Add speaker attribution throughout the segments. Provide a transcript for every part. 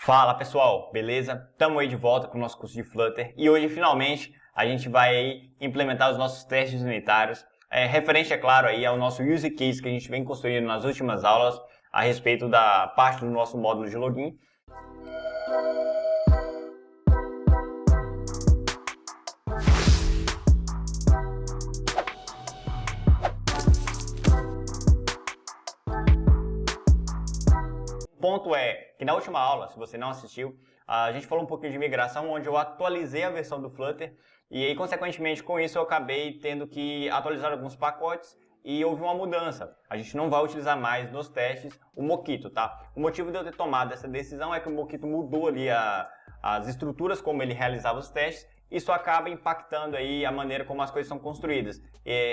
Speaker 1: Fala pessoal, beleza? Estamos aí de volta com o nosso curso de Flutter e hoje finalmente a gente vai aí implementar os nossos testes unitários, referente, é claro, aí ao nosso use case que a gente vem construindo nas últimas aulas a respeito da parte do nosso módulo de login. O ponto é que na última aula, se você não assistiu, a gente falou um pouquinho de migração, onde eu atualizei a versão do Flutter e aí, consequentemente, com isso eu acabei tendo que atualizar alguns pacotes e houve uma mudança. A gente não vai utilizar mais nos testes o Mockito, tá? O motivo de eu ter tomado essa decisão é que o Mockito mudou ali as estruturas como ele realizava os testes. Isso acaba impactando aí a maneira como as coisas são construídas.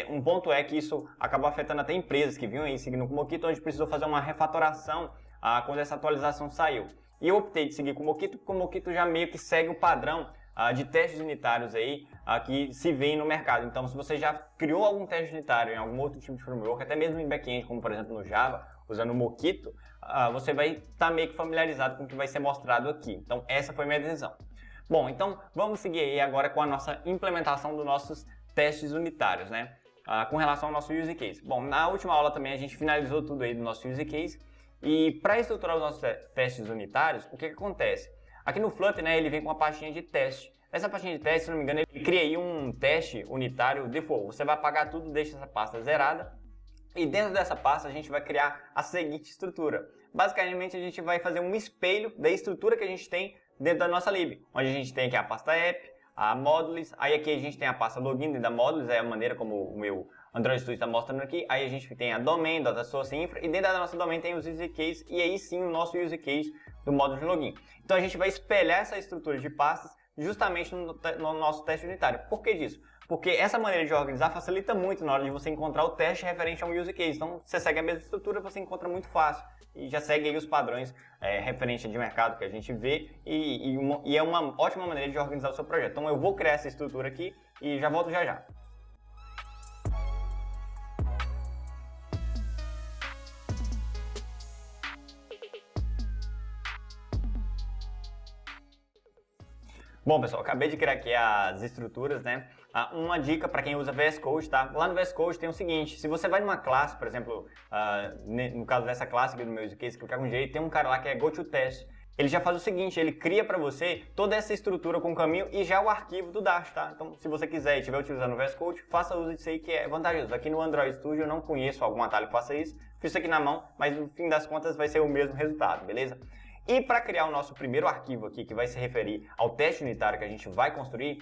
Speaker 1: Um ponto é que isso acabou afetando até empresas que vinham aí seguindo com o Mockito, onde precisou fazer uma refatoração quando essa atualização saiu. E eu optei de seguir com o Mockito, porque o Mockito já meio que segue o padrão de testes unitários aí que se vê no mercado. Então, se você já criou algum teste unitário em algum outro tipo de framework, até mesmo em back-end, como por exemplo no Java, usando o Mockito, você vai estar meio que familiarizado com o que vai ser mostrado aqui. Então, essa foi a minha decisão. Bom, então vamos seguir aí agora com a nossa implementação dos nossos testes unitários, né? Com relação ao nosso use case. Bom, na última aula também a gente finalizou tudo aí do nosso use case. E para estruturar os nossos testes unitários, o que acontece? Aqui no Flutter, né, ele vem com uma pastinha de teste. Essa pastinha de teste, se não me engano, ele cria aí um teste unitário default. Você vai apagar tudo, deixa essa pasta zerada. E dentro dessa pasta a gente vai criar a seguinte estrutura. Basicamente a gente vai fazer um espelho da estrutura que a gente tem dentro da nossa lib. Onde a gente tem aqui a pasta app, a modules, aí aqui a gente tem a pasta login dentro da modules, é a maneira como o meu Android Studio está mostrando aqui. Aí a gente tem a domain, data source, infra, e dentro da nossa domain tem os use case, e aí sim o nosso use case do módulo de login. Então a gente vai espelhar essa estrutura de pastas justamente no nosso teste unitário. Por que disso? Porque essa maneira de organizar facilita muito na hora de você encontrar o teste referente a um use case. Então você segue a mesma estrutura, você encontra muito fácil e já segue aí os padrões referente de mercado que a gente vê e é uma ótima maneira de organizar o seu projeto. Então eu vou criar essa estrutura aqui e já volto já já. Bom, pessoal, acabei de criar aqui as estruturas, né? Uma dica para quem usa VS Code, tá? Lá no VS Code tem o seguinte, se você vai numa classe, por exemplo, no caso dessa classe aqui do meu use case, clicar com J, tem um cara lá que é GoToTest. Ele já faz o seguinte, ele cria para você toda essa estrutura com o caminho e já o arquivo do Dash, tá? Então, se você quiser e estiver utilizando o VS Code, faça uso disso aí que é vantajoso. Aqui no Android Studio eu não conheço algum atalho que faça isso, fiz isso aqui na mão, mas no fim das contas vai ser o mesmo resultado, beleza? E para criar o nosso primeiro arquivo aqui, que vai se referir ao teste unitário que a gente vai construir,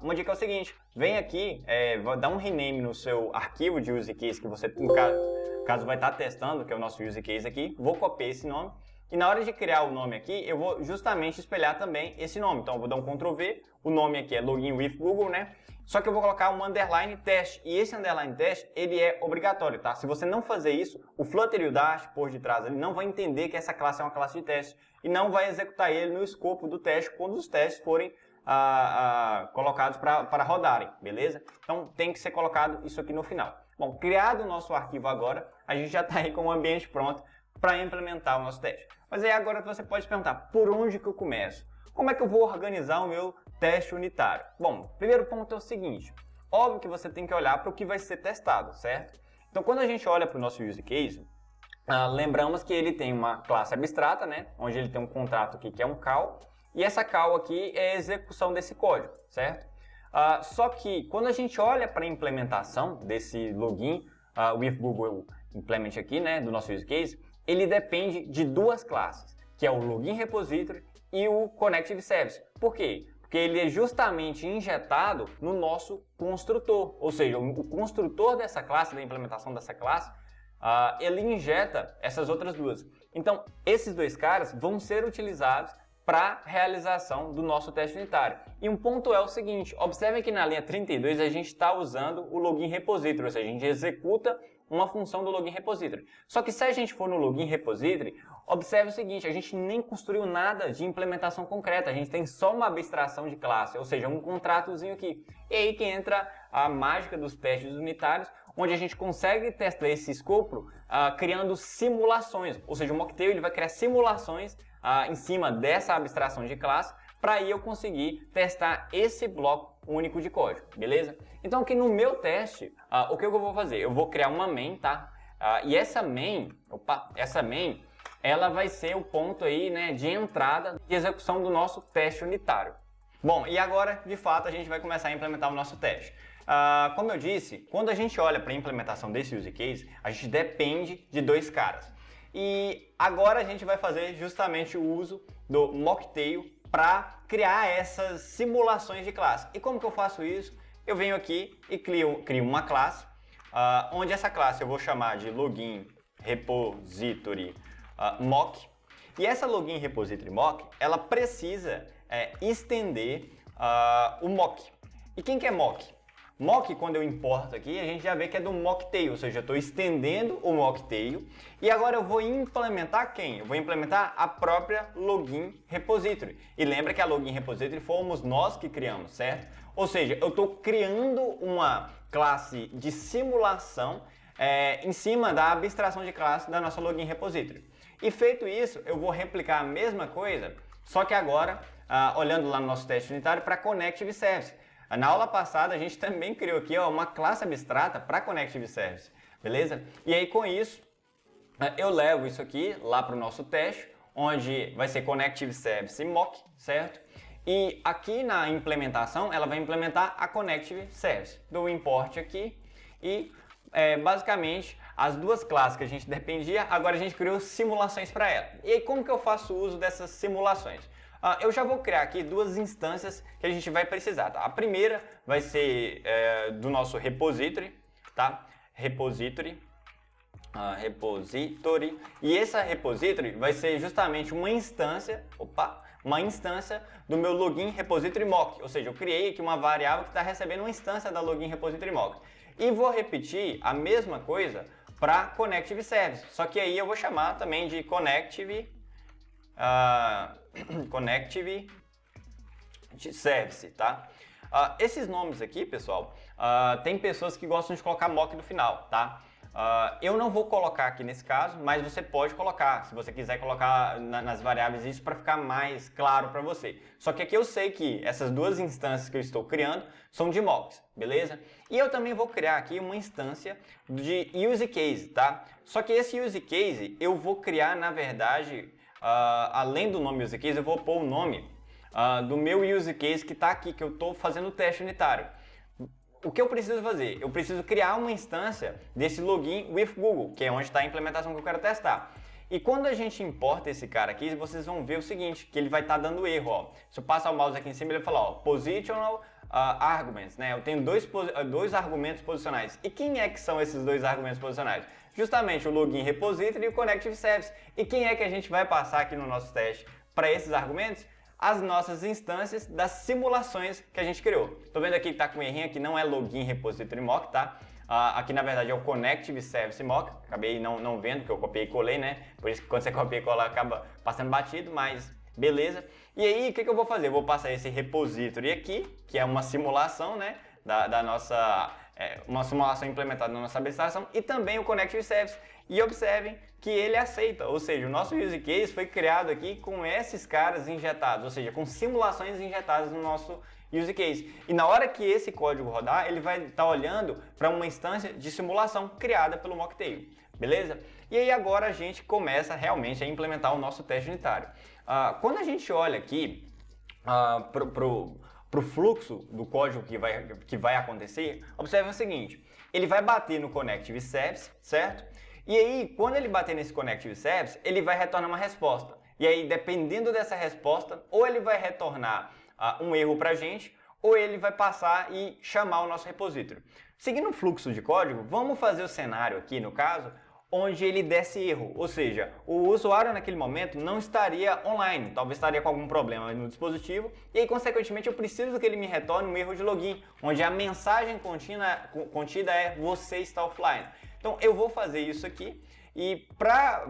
Speaker 1: uma dica é o seguinte, vem aqui, dá um rename no seu arquivo de use case que você, no caso vai estar testando, que é o nosso use case aqui, vou copiar esse nome, e na hora de criar o nome aqui, eu vou justamente espelhar também esse nome. Então eu vou dar um Ctrl V, o nome aqui é Login with Google, né? Só que eu vou colocar um underline teste, e esse underline teste, ele é obrigatório, tá? Se você não fazer isso, o Flutter e o Dash, por detrás, ele não vai entender que essa classe é uma classe de teste, e não vai executar ele no escopo do teste, quando os testes forem colocados para rodarem, beleza? Então tem que ser colocado isso aqui no final. Bom, criado o nosso arquivo agora, a gente já está aí com o ambiente pronto para implementar o nosso teste. Mas aí agora você pode se perguntar, por onde que eu começo? Como é que eu vou organizar o meu teste unitário? Bom, primeiro ponto é o seguinte, óbvio que você tem que olhar para o que vai ser testado, certo? Então quando a gente olha para o nosso use case, lembramos que ele tem uma classe abstrata, né? Onde ele tem um contrato aqui que é um call, e essa call aqui é a execução desse código, certo? Só que quando a gente olha para a implementação desse login with Google Implement aqui, né, do nosso use case, ele depende de duas classes, que é o Login Repository e o Connective Service. Por quê? Porque ele é justamente injetado no nosso construtor, ou seja, o construtor dessa classe, da implementação dessa classe, ele injeta essas outras duas. Então, esses dois caras vão ser utilizados para realização do nosso teste unitário. E um ponto é o seguinte, observe que na linha 32 a gente está usando o Login Repository, ou seja, a gente executa uma função do Login Repository. Só que se a gente for no Login Repository, observe o seguinte, a gente nem construiu nada de implementação concreta, a gente tem só uma abstração de classe, ou seja, um contratozinho aqui. E aí que entra a mágica dos testes unitários, onde a gente consegue testar esse escopo criando simulações, ou seja, o Mocktail ele vai criar simulações em cima dessa abstração de classe para aí eu conseguir testar esse bloco único de código, beleza? Então aqui no meu teste, o que eu vou fazer? Eu vou criar uma main, tá? E essa main, ela vai ser o ponto aí, né, de entrada de execução do nosso teste unitário. Bom, e agora, de fato, a gente vai começar a implementar o nosso teste. Como eu disse, quando a gente olha para a implementação desse use case, a gente depende de dois caras. E agora a gente vai fazer justamente o uso do Mocktail para criar essas simulações de classe. E como que eu faço isso? Eu venho aqui e crio uma classe, onde essa classe eu vou chamar de login repository mock. E essa login repository mock, ela precisa estender o mock. E quem que é mock? Mock, quando eu importo aqui, a gente já vê que é do Mocktail, ou seja, eu estou estendendo o Mocktail. E agora eu vou implementar quem? Eu vou implementar a própria login repository. E lembra que a login repository fomos nós que criamos, certo? Ou seja, eu estou criando uma classe de simulação em cima da abstração de classe da nossa login repository. E feito isso, eu vou replicar a mesma coisa, só que agora, olhando lá no nosso teste unitário, para Connective Service. Na aula passada, a gente também criou aqui uma classe abstrata para Connective Service, beleza? E aí, com isso, eu levo isso aqui lá para o nosso teste, onde vai ser Connective Service mock, certo? E aqui na implementação, ela vai implementar a Connective Service. Dou o import aqui e, basicamente, as duas classes que a gente dependia, agora a gente criou simulações para ela. E aí, como que eu faço uso dessas simulações? Eu já vou criar aqui duas instâncias que a gente vai precisar, tá? A primeira vai ser do nosso repository, tá? Repository. E essa repository vai ser justamente uma instância do meu login repository mock. Ou seja, eu criei aqui uma variável que está recebendo uma instância da login repository mock. E vou repetir a mesma coisa para Connective Service. Só que aí eu vou chamar também de Connective Service, tá? Esses nomes aqui, pessoal, tem pessoas que gostam de colocar mock no final, tá? Eu não vou colocar aqui nesse caso, mas você pode colocar, se você quiser colocar nas variáveis isso para ficar mais claro para você. Só que aqui eu sei que essas duas instâncias que eu estou criando são de mocks, beleza? E eu também vou criar aqui uma instância de use case, tá? Só que esse use case eu vou criar, na verdade, além do nome use case, eu vou pôr o nome do meu use case que está aqui, que eu estou fazendo o teste unitário. O que eu preciso fazer? Eu preciso criar uma instância desse login with Google, que é onde está a implementação que eu quero testar. E quando a gente importa esse cara aqui, vocês vão ver o seguinte, que ele vai estar dando erro, ó. Se eu passar o mouse aqui em cima, ele vai falar, ó, positional arguments, né? Eu tenho dois argumentos posicionais. E quem é que são esses dois argumentos posicionais? Justamente o login repository e o Connective Service. E quem é que a gente vai passar aqui no nosso teste para esses argumentos? As nossas instâncias das simulações que a gente criou. Tô vendo aqui que tá com um errinho, aqui não é login repository mock, tá? Aqui na verdade é o Connective Service mock, acabei não vendo, porque eu copiei e colei, né? Por isso que quando você copia e cola acaba passando batido, mas beleza. E aí, o que eu vou fazer? Eu vou passar esse repository aqui, que é uma simulação, né? Da nossa... uma simulação implementada na nossa abstração, e também o Connective Service. E observem que ele aceita, ou seja, o nosso use case foi criado aqui com esses caras injetados, ou seja, com simulações injetadas no nosso use case. E na hora que esse código rodar, ele vai estar olhando para uma instância de simulação criada pelo Mocktail, beleza? E aí agora a gente começa realmente a implementar o nosso teste unitário. Quando a gente olha aqui para o fluxo do código que vai acontecer, observe o seguinte, ele vai bater no Connective Service, certo? E aí, quando ele bater nesse Connective Service, ele vai retornar uma resposta. E aí, dependendo dessa resposta, ou ele vai retornar um erro para a gente, ou ele vai passar e chamar o nosso repository. Seguindo o fluxo de código, vamos fazer o cenário aqui, no caso, onde ele desse erro, ou seja, o usuário naquele momento não estaria online, talvez estaria com algum problema no dispositivo, e aí, consequentemente, eu preciso que ele me retorne um erro de login, onde a mensagem contida é você está offline. Então, eu vou fazer isso aqui, e para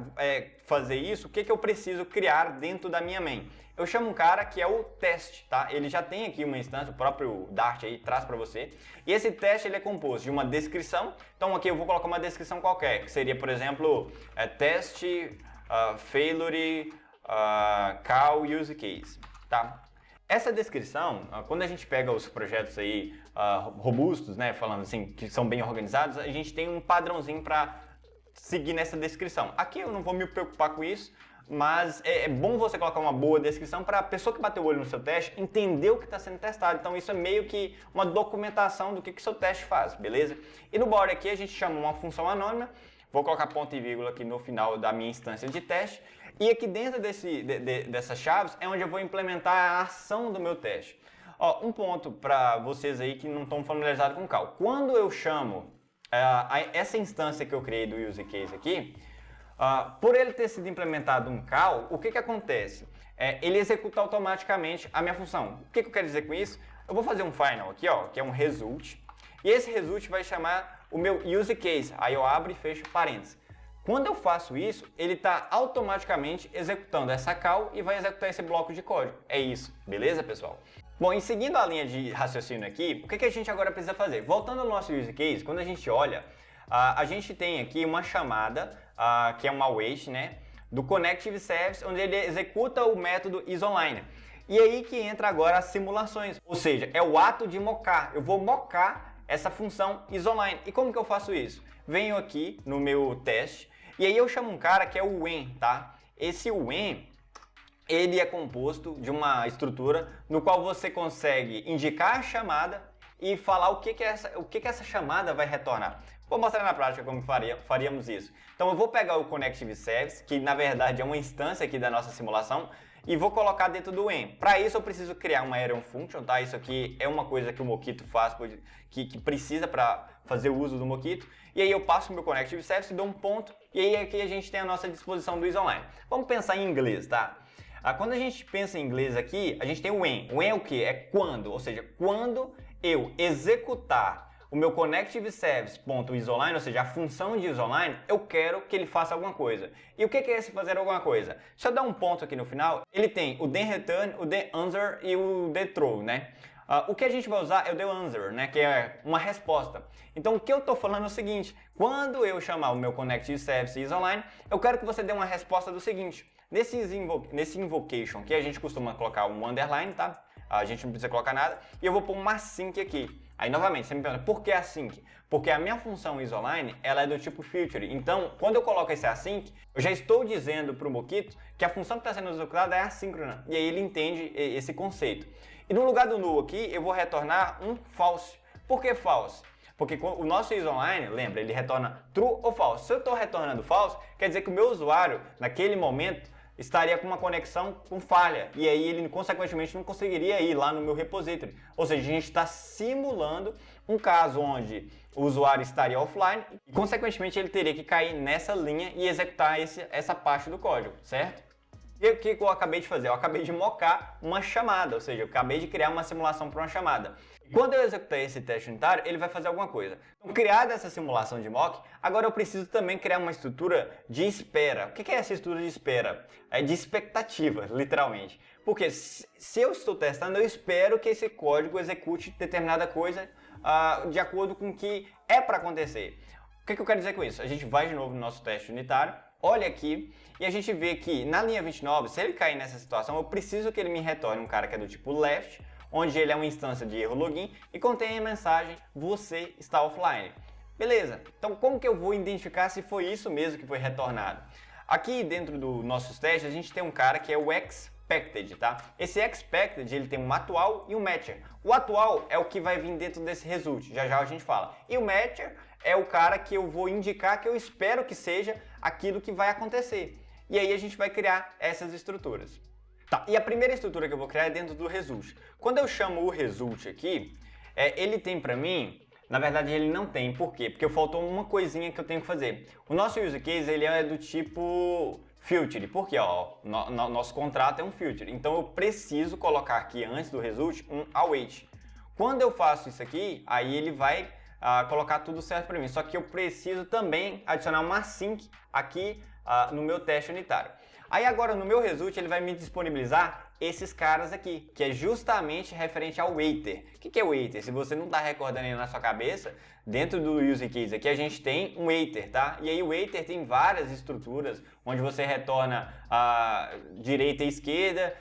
Speaker 1: fazer isso, o que eu preciso criar dentro da minha main? Eu chamo um cara que é o teste, tá? Ele já tem aqui uma instância, o próprio Dart aí traz para você. E esse teste ele é composto de uma descrição. Então aqui eu vou colocar uma descrição qualquer, que seria, por exemplo, teste failure call use case, tá? Essa descrição, quando a gente pega os projetos aí robustos, né, falando assim, que são bem organizados, a gente tem um padrãozinho para seguir nessa descrição. Aqui eu não vou me preocupar com isso, mas é bom você colocar uma boa descrição para a pessoa que bateu o olho no seu teste entender o que está sendo testado. Então isso é meio que uma documentação do que o seu teste faz, beleza? E no body aqui a gente chama uma função anônima, vou colocar ponto e vírgula aqui no final da minha instância de teste, e aqui dentro dessas chaves é onde eu vou implementar a ação do meu teste. Ó, um ponto para vocês aí que não estão familiarizados com o call. Quando eu chamo essa instância que eu criei do use case aqui, por ele ter sido implementado um call, o que acontece? Ele executa automaticamente a minha função. O que eu quero dizer com isso? Eu vou fazer um final aqui, ó, que é um result, e esse result vai chamar o meu use case. Aí eu abro e fecho parênteses. Quando eu faço isso, ele está automaticamente executando essa call e vai executar esse bloco de código. É isso, beleza, pessoal? Bom, e seguindo a linha de raciocínio aqui, o que a gente agora precisa fazer? Voltando ao nosso use case, quando a gente olha, a gente tem aqui uma chamada, que é uma await, né, do Connective Service, onde ele executa o método isOnline. E aí que entra agora as simulações, ou seja, é o ato de mocar. Eu vou mocar essa função isOnline. E como que eu faço isso? Venho aqui no meu teste, e aí eu chamo um cara que é o when, tá? Esse when, ele é composto de uma estrutura no qual você consegue indicar a chamada e falar o que essa chamada vai retornar. Vou mostrar na prática como faríamos isso. Então eu vou pegar o Connective Service, que na verdade é uma instância aqui da nossa simulação, e vou colocar dentro do when. Para isso eu preciso criar uma Aerion Function, tá? Isso aqui é uma coisa que o Mockito faz, que precisa para fazer o uso do Mockito. E aí eu passo o meu Connective Service, dou um ponto, e aí aqui a gente tem a nossa disposição do isOnline. Vamos pensar em inglês, tá? Quando a gente pensa em inglês aqui, a gente tem o when. O when é o que? É quando, ou seja, quando eu executar o meu Connective Service.isOnline, ou seja, a função de isOnline, eu quero que ele faça alguma coisa. E o que é esse fazer alguma coisa? Se eu dar um ponto aqui no final, ele tem o thenReturn, o thenAnswer e o thenThrow, né? O que a gente vai usar é o thenAnswer, né? Que é uma resposta. Então o que eu estou falando é o seguinte, quando eu chamar o meu Connective Service isOnline, eu quero que você dê uma resposta do seguinte. Nesse invocation aqui a gente costuma colocar um underline, tá? A gente não precisa colocar nada. E eu vou pôr uma async aqui. Aí novamente, você me pergunta, por que async? Porque a minha função isOnline, ela é do tipo future. Então, quando eu coloco esse async, eu já estou dizendo para o Mockito que a função que está sendo executada é assíncrona. E aí ele entende esse conceito. E no lugar do null aqui, eu vou retornar um false. Por que false? Porque o nosso isOnline, lembra, ele retorna true ou false. Se eu estou retornando false, quer dizer que o meu usuário, naquele momento, estaria com uma conexão com falha. E aí ele, consequentemente, não conseguiria ir lá no meu repository. Ou seja, a gente está simulando um caso onde o usuário estaria offline e, consequentemente, ele teria que cair nessa linha e executar essa parte do código, certo? E o que eu acabei de fazer? Eu acabei de mocar uma chamada, ou seja, eu acabei de criar uma simulação para uma chamada. Quando eu executar esse teste unitário, ele vai fazer alguma coisa. Então, criada essa simulação de mock, agora eu preciso também criar uma estrutura de espera. O que é essa estrutura de espera? É de expectativa, literalmente. Porque se eu estou testando, eu espero que esse código execute determinada coisa de acordo com o que é para acontecer. O que eu quero dizer com isso? A gente vai de novo no nosso teste unitário, olha aqui e a gente vê que na linha 29, se ele cair nessa situação, eu preciso que ele me retorne um cara que é do tipo left, onde ele é uma instância de erro login e contém a mensagem você está offline. Beleza, então como que eu vou identificar se foi isso mesmo que foi retornado? Aqui dentro dos nossos testes a gente tem um cara que é o expected, tá? Esse expected ele tem um atual e um matcher. O atual é o que vai vir dentro desse result, já já a gente fala. E o matcher é o cara que eu vou indicar que eu espero que seja aquilo que vai acontecer. E aí a gente vai criar essas estruturas. Tá, e a primeira estrutura que eu vou criar é dentro do result. Quando eu chamo o result aqui, ele tem para mim, na verdade ele não tem, por quê? Porque faltou uma coisinha que eu tenho que fazer. O nosso use case ele é do tipo future, porque nosso contrato é um future, então eu preciso colocar aqui antes do result um await. Quando eu faço isso aqui, aí ele vai colocar tudo certo para mim, só que eu preciso também adicionar uma async aqui no meu teste unitário. Aí agora no meu result ele vai me disponibilizar esses caras aqui, que é justamente referente ao waiter. O que é o waiter? Se você não está recordando aí na sua cabeça, dentro do use case aqui a gente tem um waiter, tá? E aí o waiter tem várias estruturas, onde você retorna a direita e esquerda,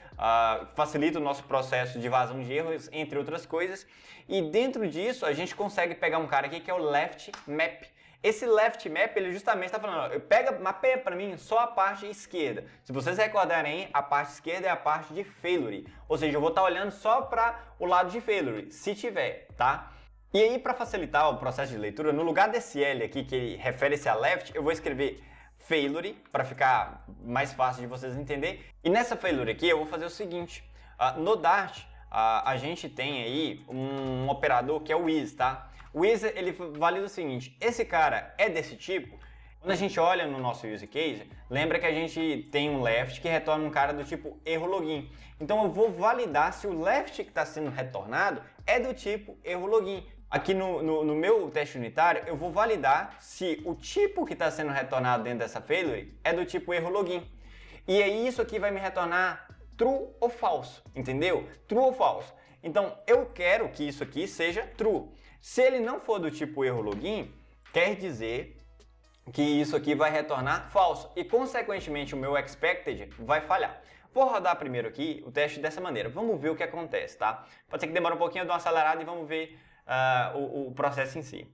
Speaker 1: facilita o nosso processo de vazão de erros, entre outras coisas. E dentro disso a gente consegue pegar um cara aqui que é o left map. Esse left map, ele justamente está falando, ó, mapeia para mim só a parte esquerda. Se vocês recordarem, a parte esquerda é a parte de failure. Ou seja, eu vou estar olhando só para o lado de failure, se tiver, tá? E aí, para facilitar o processo de leitura, no lugar desse L aqui, que refere-se a left, eu vou escrever failure, para ficar mais fácil de vocês entenderem. E nessa failure aqui, eu vou fazer o seguinte. No Dart, a gente tem aí um operador que é o is, tá? O is, ele valida o seguinte, esse cara é desse tipo. Quando a gente olha no nosso use case, lembra que a gente tem um left que retorna um cara do tipo erro login. Então eu vou validar se o left que está sendo retornado é do tipo erro login. Aqui no meu teste unitário, eu vou validar se o tipo que está sendo retornado dentro dessa failure é do tipo erro login. E aí isso aqui vai me retornar true ou falso, entendeu? True ou falso. Então eu quero que isso aqui seja true. Se ele não for do tipo erro login, quer dizer que isso aqui vai retornar falso e, consequentemente, o meu expected vai falhar. Vou rodar primeiro aqui o teste dessa maneira. Vamos ver o que acontece, tá? Pode ser que demore um pouquinho, eu dou uma acelerada e vamos ver o processo em si.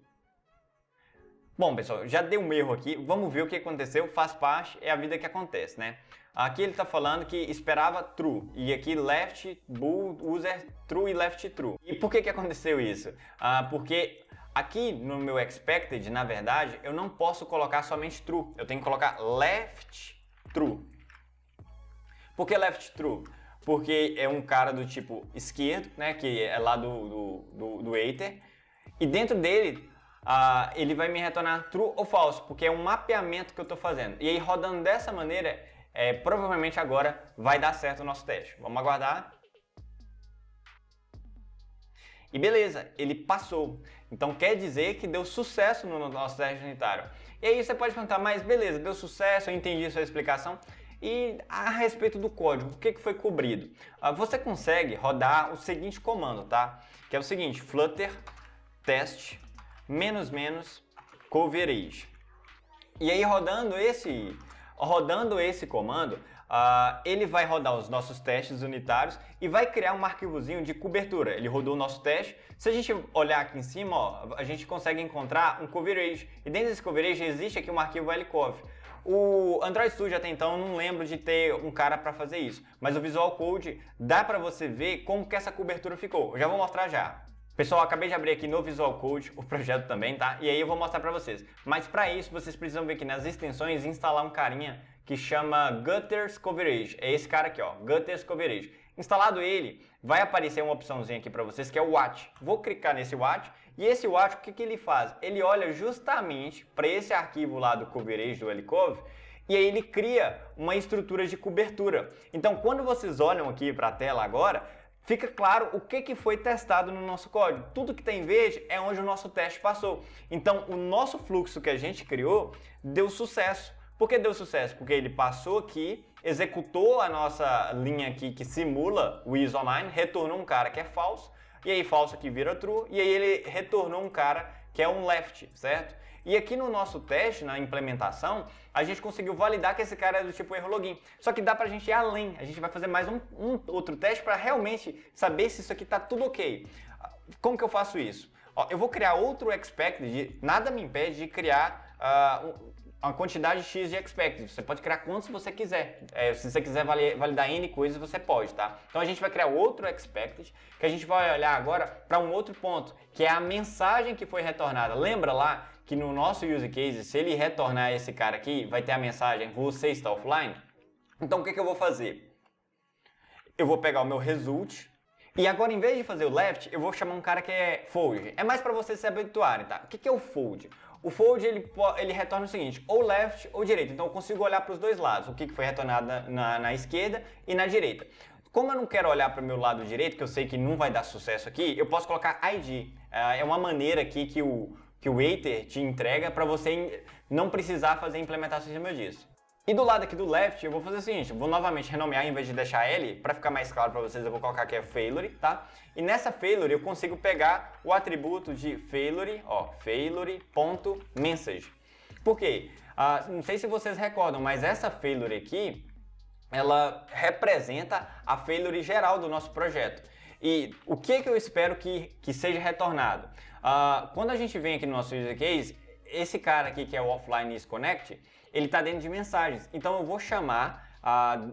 Speaker 1: Bom, pessoal, já deu um erro aqui. Vamos ver o que aconteceu. Faz parte, é a vida que acontece, né? Aqui ele está falando que esperava true e aqui left bool user true e left true. E por que aconteceu isso? Porque aqui no meu expected, na verdade, eu não posso colocar somente true. Eu tenho que colocar left true. Por que left true? Porque é um cara do tipo esquerdo, né? Que é lá do waiter. E dentro dele, ele vai me retornar true ou false, porque é um mapeamento que eu estou fazendo. E aí rodando dessa maneira, provavelmente agora vai dar certo o nosso teste. Vamos aguardar. E beleza, ele passou. Então quer dizer que deu sucesso no nosso teste unitário. E aí você pode perguntar, mas beleza, deu sucesso, eu entendi a sua explicação. E a respeito do código, o que foi cobrido? Você consegue rodar o seguinte comando, tá? Que é o seguinte, flutter test -- coverage. E aí rodando esse comando, ele vai rodar os nossos testes unitários e vai criar um arquivozinho de cobertura. Ele rodou o nosso teste. Se a gente olhar aqui em cima, ó, a gente consegue encontrar um coverage. E dentro desse coverage existe aqui um arquivo lcov. O Android Studio até então eu não lembro de ter um cara para fazer isso, mas o Visual Code dá para você ver como que essa cobertura ficou. Eu já vou mostrar já. Pessoal, acabei de abrir aqui no Visual Code o projeto também, tá? E aí eu vou mostrar para vocês. Mas para isso vocês precisam ver aqui nas extensões instalar um carinha que chama Gutters Coverage. É esse cara aqui, ó, Gutters Coverage. Instalado ele, vai aparecer uma opçãozinha aqui para vocês que é o watch. Vou clicar nesse watch e esse watch, o que ele faz? Ele olha justamente para esse arquivo lá do coverage do lcov e aí ele cria uma estrutura de cobertura. Então, quando vocês olham aqui para a tela agora, fica claro o que foi testado no nosso código. Tudo que está em verde é onde o nosso teste passou. Então, o nosso fluxo que a gente criou deu sucesso. Por que deu sucesso? Porque ele passou aqui, executou a nossa linha aqui que simula o is online, retornou um cara que é falso, e aí falso aqui vira true, e aí ele retornou um cara que é um left, certo? E aqui no nosso teste, na implementação, a gente conseguiu validar que esse cara é do tipo erro login. Só que dá pra gente ir além, a gente vai fazer mais um outro teste para realmente saber se isso aqui tá tudo ok. Como que eu faço isso? Ó, eu vou criar outro expected, nada me impede de criar uma quantidade X de expected. Você pode criar quantos você quiser. Se você quiser validar N coisas, você pode, tá? Então a gente vai criar outro expected, que a gente vai olhar agora para um outro ponto, que é a mensagem que foi retornada. Lembra lá que no nosso use case, se ele retornar esse cara aqui, vai ter a mensagem, você está offline? Então o que eu vou fazer? Eu vou pegar o meu result, e agora, em vez de fazer o left, eu vou chamar um cara que é fold. É mais para vocês se habituarem, tá? O que é o fold? O fold, ele retorna o seguinte, ou left ou direita. Então, eu consigo olhar para os dois lados, o que foi retornado na esquerda e na direita. Como eu não quero olhar para o meu lado direito, que eu sei que não vai dar sucesso aqui, eu posso colocar ID. É uma maneira aqui que o waiter te entrega para você não precisar fazer implementação em cima disso. E do lado aqui do left, eu vou fazer o seguinte, eu vou novamente renomear, em vez de deixar L, para ficar mais claro para vocês, eu vou colocar aqui a failure, tá? E nessa failure eu consigo pegar o atributo de failure, ó, failure.message. Por quê? Não sei se vocês recordam, mas essa failure aqui, ela representa a failure geral do nosso projeto. E o que eu espero que seja retornado? Quando a gente vem aqui no nosso user case, esse cara aqui que é o offline isConnect, ele está dentro de mensagens. Então eu vou chamar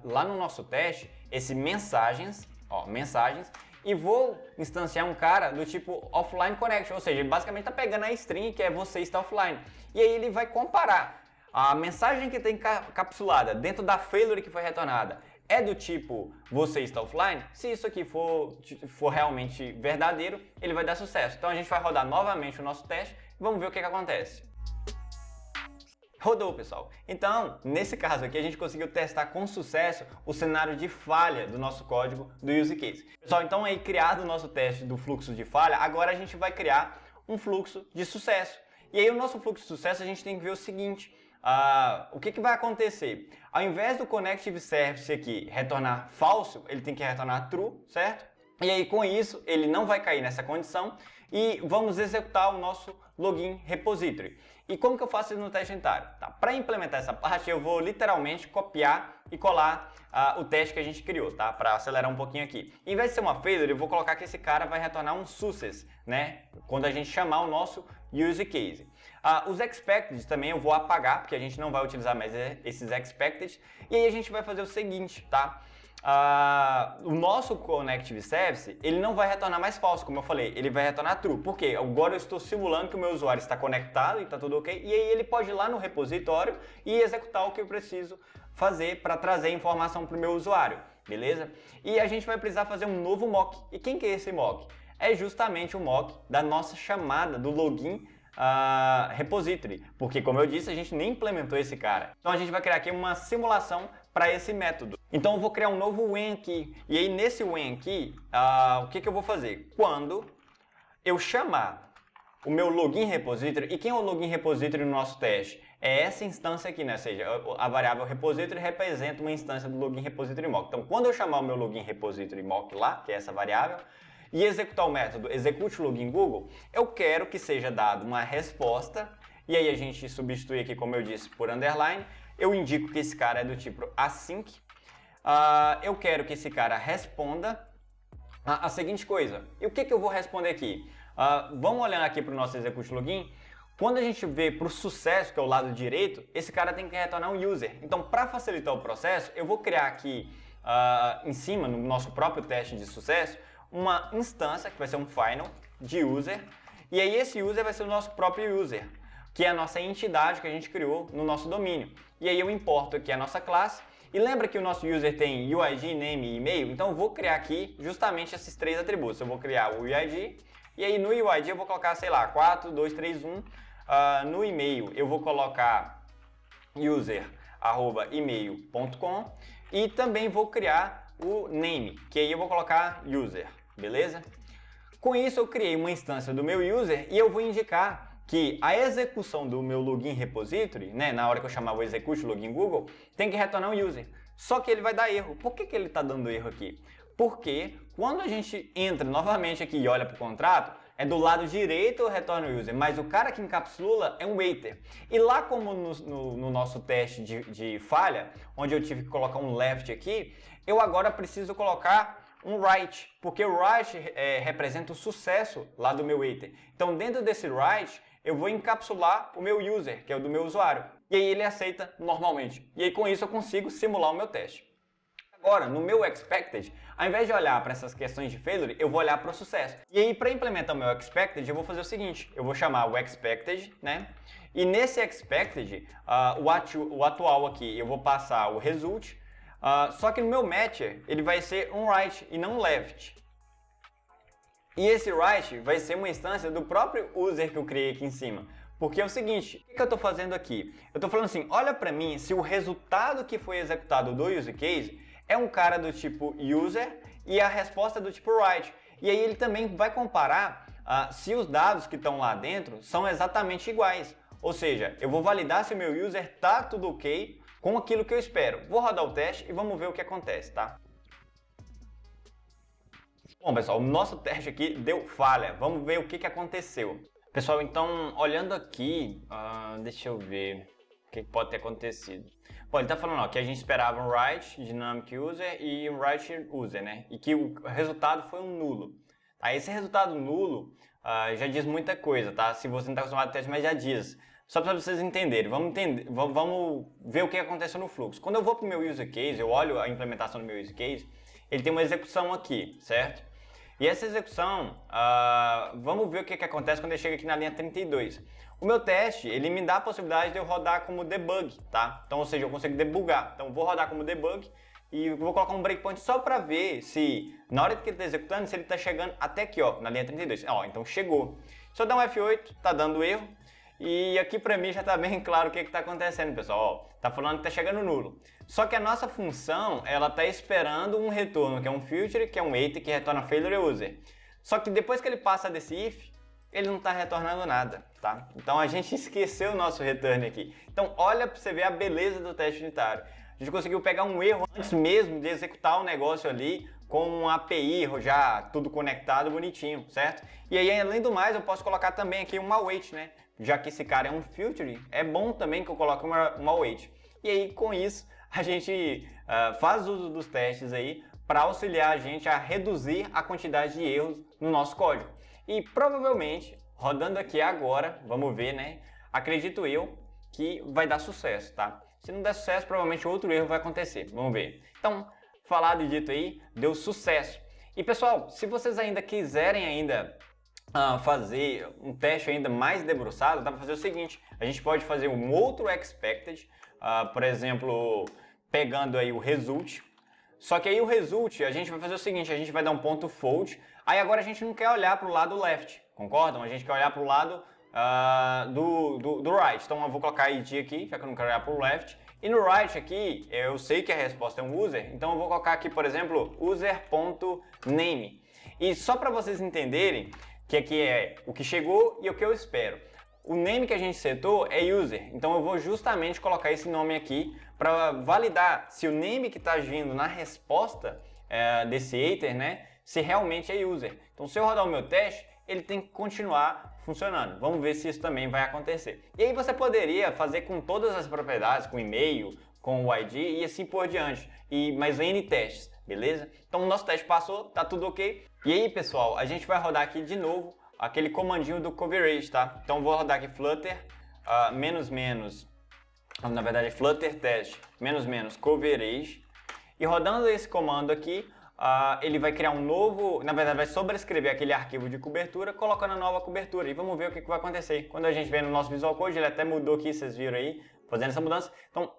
Speaker 1: lá no nosso teste esse mensagens, ó, mensagens, e vou instanciar um cara do tipo offline connection, ou seja, ele basicamente está pegando a string que é você está offline. E aí ele vai comparar a mensagem que tem capsulada dentro da failure que foi retornada é do tipo você está offline. Se isso aqui for realmente verdadeiro, ele vai dar sucesso. Então a gente vai rodar novamente o nosso teste e vamos ver o que acontece. Rodou, pessoal. Então, nesse caso aqui, a gente conseguiu testar com sucesso o cenário de falha do nosso código do use case. Pessoal, então aí criado o nosso teste do fluxo de falha, agora a gente vai criar um fluxo de sucesso. E aí o nosso fluxo de sucesso a gente tem que ver o seguinte, o que vai acontecer? Ao invés do Connective Service aqui retornar falso, ele tem que retornar true, certo? E aí com isso ele não vai cair nessa condição e vamos executar o nosso login repository. E como que eu faço isso no teste unitário? Tá, para implementar essa parte eu vou literalmente copiar e colar o teste que a gente criou, tá? Para acelerar um pouquinho aqui. Em vez de ser uma failure, eu vou colocar que esse cara vai retornar um success, né? Quando a gente chamar o nosso use case. Os expected também eu vou apagar, porque a gente não vai utilizar mais esses expected. E aí a gente vai fazer o seguinte, tá? O nosso Connective Service, ele não vai retornar mais falso, como eu falei, ele vai retornar true. Por quê? Agora eu estou simulando que o meu usuário está conectado e está tudo ok, e aí ele pode ir lá no repositório e executar o que eu preciso fazer para trazer informação para o meu usuário, beleza? E a gente vai precisar fazer um novo mock. E quem que é esse mock? É justamente o mock da nossa chamada do login repository, porque como eu disse, a gente nem implementou esse cara. Então a gente vai criar aqui uma simulação para esse método. Então eu vou criar um novo when aqui, e aí nesse when aqui, o que eu vou fazer? Quando eu chamar o meu login repository, e quem é o login repository no nosso teste? É essa instância aqui, né? Ou seja, a variável repository representa uma instância do login repository mock. Então quando eu chamar o meu login repository mock lá, que é essa variável, e executar o método execute login Google, eu quero que seja dado uma resposta, e aí a gente substitui aqui, como eu disse, por underline, eu indico que esse cara é do tipo async, eu quero que esse cara responda a seguinte coisa. E o que eu vou responder aqui? Vamos olhar aqui para o nosso execute login. Quando a gente vê para o sucesso, que é o lado direito, esse cara tem que retornar um user. Então, para facilitar o processo, eu vou criar aqui em cima, no nosso próprio teste de sucesso, uma instância, que vai ser um final, de user, e aí esse user vai ser o nosso próprio user, que é a nossa entidade que a gente criou no nosso domínio. E aí eu importo aqui a nossa classe, e lembra que o nosso user tem UID, name e e-mail? Então eu vou criar aqui justamente esses três atributos. Eu vou criar o UID, e aí no UID eu vou colocar, sei lá, 4231, no e-mail eu vou colocar user@email.com, e também vou criar o name, que aí eu vou colocar user. Beleza? Com isso eu criei uma instância do meu user e eu vou indicar que a execução do meu login repository, né, na hora que eu chamar o execute login Google, tem que retornar um user. Só que ele vai dar erro. Por que ele está dando erro aqui? Porque quando a gente entra novamente aqui e olha para o contrato, é do lado direito eu retorno o user, mas o cara que encapsula é um waiter. E lá como no nosso teste de falha, onde eu tive que colocar um left aqui, eu agora preciso colocar um write, porque o write representa o sucesso lá do meu waiter. Então dentro desse write eu vou encapsular o meu user, que é o do meu usuário. E aí ele aceita normalmente. E aí com isso eu consigo simular o meu teste. Agora, no meu expected, ao invés de olhar para essas questões de failure, eu vou olhar para o sucesso. E aí, para implementar o meu expected, eu vou fazer o seguinte, eu vou chamar o expected, né? E nesse expected, o atual aqui, eu vou passar o result, só que no meu matcher, ele vai ser um right e não um left. E esse right vai ser uma instância do próprio user que eu criei aqui em cima. Porque é o seguinte, o que eu estou fazendo aqui? Eu estou falando assim, olha para mim se o resultado que foi executado do use case é um cara do tipo user e a resposta é do tipo write. E aí ele também vai comparar se os dados que estão lá dentro são exatamente iguais. Ou seja, eu vou validar se o meu user está tudo ok com aquilo que eu espero. Vou rodar o teste e vamos ver o que acontece, tá? Bom, pessoal, o nosso teste aqui deu falha. Vamos ver o que aconteceu. Pessoal, então, olhando aqui, deixa eu ver o que pode ter acontecido. Bom, ele está falando ó, que a gente esperava um write dynamic user e um write user, né? E que o resultado foi um nulo. Tá? Esse resultado nulo já diz muita coisa, tá? Se você não está acostumado a teste, mas já diz. Só para vocês entenderem, vamos ver o que aconteceu no fluxo. Quando eu vou para o meu use case, eu olho a implementação do meu use case, ele tem uma execução aqui, certo? E essa execução, vamos ver o que acontece quando ele chega aqui na linha 32. O meu teste, ele me dá a possibilidade de eu rodar como debug, tá? Então, ou seja, eu consigo debugar. Então, vou rodar como debug e vou colocar um breakpoint só para ver se, na hora que ele está executando, se ele está chegando até aqui, ó, na linha 32. Ó, então chegou. Se eu dar um F8, tá dando erro. E aqui para mim já está bem claro o que está acontecendo, pessoal. Ó, tá falando que está chegando nulo. Só que a nossa função, ela está esperando um retorno, que é um filter, que é um wait, que retorna failure user. Só que depois que ele passa desse if, ele não está retornando nada, tá? Então a gente esqueceu o nosso return aqui. Então olha para você ver a beleza do teste unitário. A gente conseguiu pegar um erro antes mesmo de executar o negócio ali com uma API já tudo conectado, bonitinho, certo? E aí, além do mais, eu posso colocar também aqui uma await, né? Já que esse cara é um filter, é bom também que eu coloque uma await. E aí, com isso, a gente faz uso dos testes aí para auxiliar a gente a reduzir a quantidade de erros no nosso código. E provavelmente, rodando aqui agora, vamos ver, né? Acredito eu que vai dar sucesso, tá? Se não der sucesso, provavelmente outro erro vai acontecer. Vamos ver. Então, falado e dito aí, deu sucesso. E pessoal, se vocês ainda quiserem fazer um teste ainda mais debruçado, dá para fazer o seguinte: a gente pode fazer um outro expected, por exemplo, pegando aí o result. Só que aí o result, a gente vai fazer o seguinte: a gente vai dar um ponto fold. Aí agora a gente não quer olhar para o lado left, concordam? A gente quer olhar para o lado do right. Então eu vou colocar id aqui, já que eu não quero olhar para o left. E no right aqui, eu sei que a resposta é um user, então eu vou colocar aqui, por exemplo, user.name. E só para vocês entenderem que aqui é o que chegou e o que eu espero. O name que a gente setou é user, então eu vou justamente colocar esse nome aqui para validar se o name que está vindo na resposta desse iter, né, se realmente é user. Então se eu rodar o meu teste, ele tem que continuar funcionando. Vamos ver se isso também vai acontecer. E aí você poderia fazer com todas as propriedades, com e-mail, com o ID e assim por diante. E mais N testes, beleza? Então o nosso teste passou, tá tudo ok. E aí pessoal, a gente vai rodar aqui de novo aquele comandinho do coverage, tá? Então vou rodar aqui flutter na verdade flutter test coverage. E rodando esse comando aqui, ele vai criar um novo, na verdade vai sobrescrever aquele arquivo de cobertura, colocando a nova cobertura. E vamos ver o que vai acontecer. Quando a gente vê no nosso Visual Code, ele até mudou aqui, vocês viram aí, fazendo essa mudança. Então,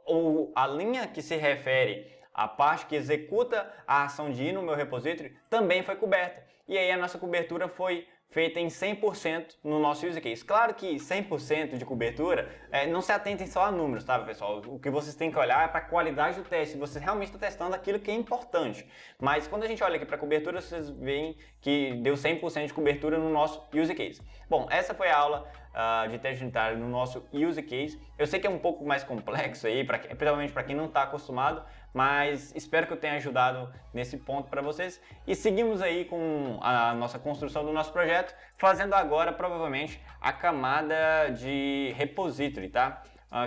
Speaker 1: a linha que se refere à parte que executa a ação de ir no meu repository também foi coberta. E aí a nossa cobertura foi feita em 100% no nosso use case. Claro que 100% de cobertura, não se atentem só a números, tá, pessoal? O que vocês têm que olhar é para a qualidade do teste, se você realmente está testando aquilo que é importante. Mas quando a gente olha aqui para a cobertura, vocês veem que deu 100% de cobertura no nosso use case. Bom, essa foi a aula de teste unitário no nosso use case. Eu sei que é um pouco mais complexo aí, principalmente para quem não está acostumado, mas espero que eu tenha ajudado nesse ponto para vocês. E seguimos aí com a nossa construção do nosso projeto, fazendo agora provavelmente a camada de repository, tá?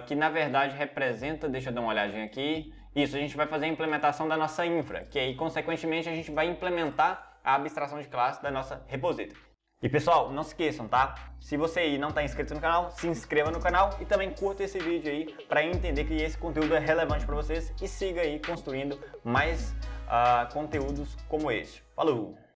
Speaker 1: Que na verdade representa, deixa eu dar uma olhadinha aqui, isso, a gente vai fazer a implementação da nossa infra, que aí consequentemente a gente vai implementar a abstração de classe da nossa repository. E pessoal, não se esqueçam, tá? Se você aí não está inscrito no canal, se inscreva no canal e também curta esse vídeo aí para entender que esse conteúdo é relevante para vocês e siga aí construindo mais conteúdos como esse. Falou!